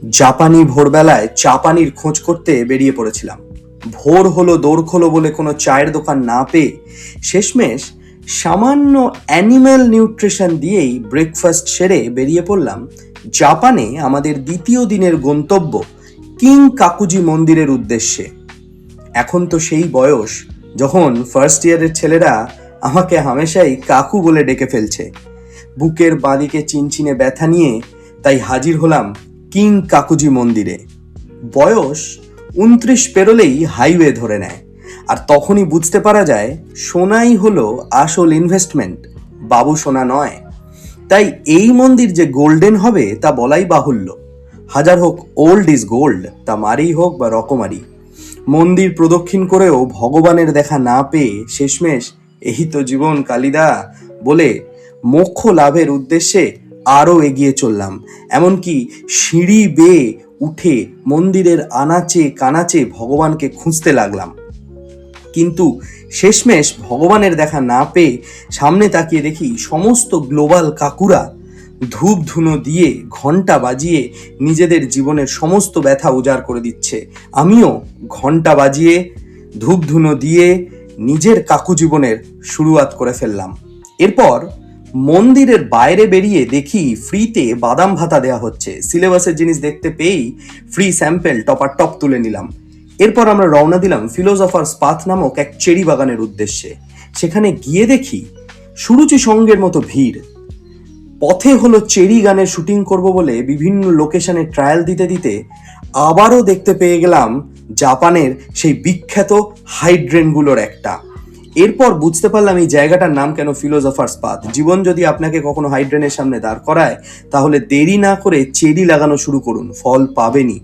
জাপানি ভোরবেলায় চা পানির খোঁজ করতে বেরিয়ে পড়েছিলাম। ভোর হলো দৌড় খোলো বলে কোনো চায়ের দোকান না পেয়ে শেষমেশ সামান্য অ্যানিম্যাল নিউট্রিশন দিয়েই ব্রেকফাস্ট সেরে বেরিয়ে পড়লাম জাপানে আমাদের দ্বিতীয় দিনের গন্তব্য কিং কাকুজি মন্দিরের উদ্দেশ্যে। এখন তো সেই বয়স যখন ফার্স্ট ইয়ারের ছেলেরা আমাকে হামেশাই কাকু বলে ডেকে ফেলছে। বুকের বাঁদিকে চিনচিনে ব্যথা নিয়ে তাই হাজির হলাম কিং কাকুজি মন্দিরে। বয়স 29 পেরোলেই হাইওয়ে ধরে নেয়, আর তখনই বুঝতে পারা যায় সোনাই হলো আসল ইনভেস্টমেন্ট, বাবু সোনা নয়। তাই এই মন্দির যে গোল্ডেন হবে তা বলাই বাহুল্য। হাজার হোক ওল্ড ইজ গোল্ড, তা মারি হোক বা রকমারি। মন্দির প্রদক্ষিণ করেও ভগবানের দেখা না পেয়ে শেষমেশ এই তো জীবন কালিদা বলে মোক্ষ লাভের উদ্দেশ্যে আরও এগিয়ে চললাম। এমনকি সিঁড়ি বেয়ে উঠে মন্দিরের আনাচে কানাচে ভগবানকে খুঁজতে লাগলাম। কিন্তু শেষমেশ ভগবানের দেখা না পেয়ে সামনে তাকিয়ে দেখি সমস্ত গ্লোবাল কাকুরা ধূপ ধুনো দিয়ে ঘন্টা বাজিয়ে নিজেদের জীবনের সমস্ত ব্যথা উজাড় করে দিচ্ছে। আমিও ঘন্টা বাজিয়ে ধূপ ধুনো দিয়ে নিজের কাকু জীবনের শুরুয়াত করে ফেললাম। এরপর মন্দিরের বাইরে বেরিয়ে দেখি ফ্রিতে বাদাম ভাতা দেওয়া হচ্ছে। সিলেবাসের জিনিস দেখতে পেয়েই ফ্রি স্যাম্পেল টপার টপ তুলে নিলাম। এরপর আমরা রওনা দিলাম ফিলোসফার্স পাথ নামক এক চেরি বাগানের উদ্দেশ্যে। সেখানে গিয়ে দেখি সুরুচি সঙ্গের মতো ভিড়। পথে হলো চেরি গানের শুটিং করব বলে বিভিন্ন লোকেশনে ট্রায়াল দিতে দিতে আবারও দেখতে পেয়ে গেলাম জাপানের সেই বিখ্যাত হাইড্রেনগুলোর একটা। এরপর বুঝতে পারলাম এই জায়গাটার নাম কেন ফিলোসফার্স পাথ। জীবন যদি আপনাকে কখনো হাইড্রেনের সামনে দাঁড় করায় তাহলে দেরি না করে চেরি লাগানো শুরু করুন, ফল পাবেনই।